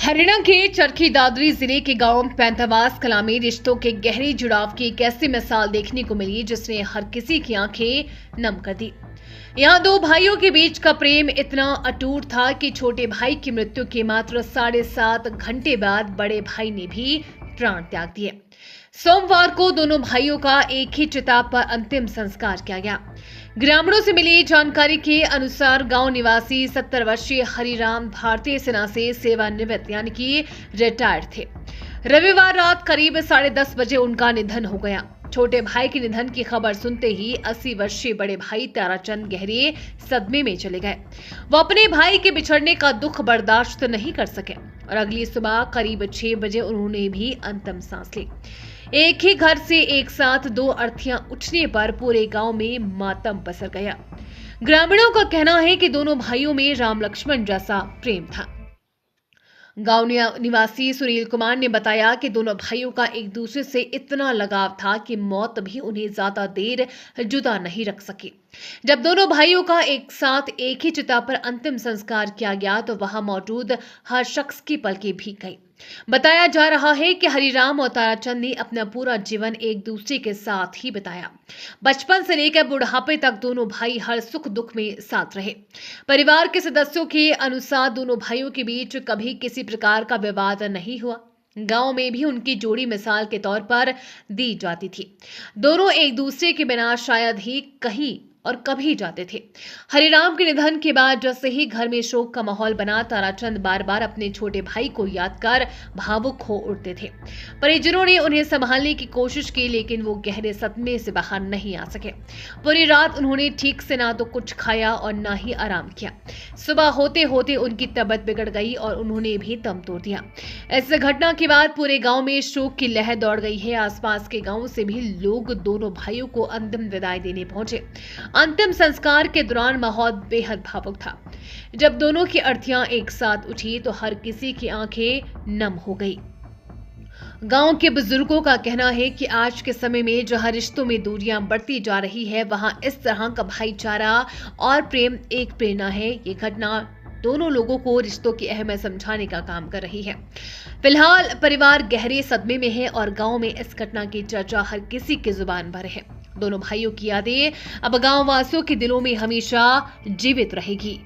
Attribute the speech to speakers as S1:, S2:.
S1: हरियाणा के चरखी दादरी जिले के गांव पैंतावास कला में रिश्तों के गहरे जुड़ाव की एक ऐसी मिसाल देखने को मिली जिसने हर किसी की आंखें नम कर दी। यहाँ दो भाइयों के बीच का प्रेम इतना अटूट था कि छोटे भाई की मृत्यु के मात्र 7.5 घंटे बाद बड़े भाई ने भी प्राण त्याग दिए। सोमवार को दोनों भाइयों का एक ही चिता पर अंतिम संस्कार किया गया। ग्रामीणों से मिली जानकारी के अनुसार गांव निवासी 70 वर्षीय हरिराम भारतीय सेना से सेवानिवृत्त यानी कि रिटायर्ड थे। रविवार रात करीब 10:30 बजे उनका निधन हो गया। छोटे भाई के निधन की खबर सुनते ही 80 वर्षीय बड़े भाई ताराचंद गहरे सदमे में चले गए। वो अपने भाई के बिछड़ने का दुख बर्दाश्त नहीं कर सके और अगली सुबह करीब 6 बजे उन्होंने भी अंतिम सांस ली। एक ही घर से एक साथ दो अर्थियां उठने पर पूरे गांव में मातम पसर गया। ग्रामीणों का कहना है कि दोनों भाइयों में राम लक्ष्मण जैसा प्रेम था। गांव निवासी सुनील कुमार ने बताया कि दोनों भाइयों का एक दूसरे से इतना लगाव था कि मौत भी उन्हें ज्यादा देर जुदा नहीं रख सकी। जब दोनों भाइयों का एक साथ एक ही चिता पर अंतिम संस्कार किया गया तो वहां मौजूद हर शख्स की पलकें भीग गई। बताया जा रहा है कि हरिराम और ताराचंद ने अपना पूरा जीवन एक दूसरे के साथ ही बिताया। बचपन से लेकर बुढ़ापे तक दोनों भाई हर सुख दुख में साथ रहे। परिवार के सदस्यों के अनुसार दोनों भाइयों के बीच कभी किसी प्रकार का विवाद नहीं हुआ। गांव में भी उनकी जोड़ी मिसाल के तौर पर दी जाती थी। दोनों एक दूसरे के बिना शायद ही कहीं और कभी जाते थे। हरिराम के निधन के बाद जैसे ही घर में शोक का माहौल बना, ताराचंद बार बार अपने छोटे भाई को याद कर भावुक हो उठते थे। परिजनों ने उन्हें संभालने की कोशिश की लेकिन वो गहरे सदमे से बाहर नहीं आ सके। पूरी रात उन्होंने ठीक से ना तो कुछ खाया और ना ही आराम किया। सुबह होते होते उनकी तबीयत बिगड़ गई और उन्होंने भी दम तोड़ दिया। इस घटना के बाद पूरे गांव में शोक की लहर दौड़ गई है। आसपास के गांव से भी लोग दोनों भाइयों को अंतिम विदाई देने पहुंचे। अंतिम संस्कार के दौरान माहौल बेहद भावुक था। जब दोनों की अर्थियां एक साथ उठी तो हर किसी की आंखें नम हो गई। गांव के बुजुर्गों का कहना है कि आज के समय में जहां रिश्तों में दूरियां बढ़ती जा रही है वहां इस तरह का भाईचारा और प्रेम एक प्रेरणा है। ये घटना दोनों लोगों को रिश्तों की अहमियत समझाने का काम कर रही है। फिलहाल परिवार गहरे सदमे में है और गांव में इस घटना की चर्चा हर किसी की जुबान पर है। दोनों भाइयों की यादें अब गांव वासियों के दिलों में हमेशा जीवित रहेगी।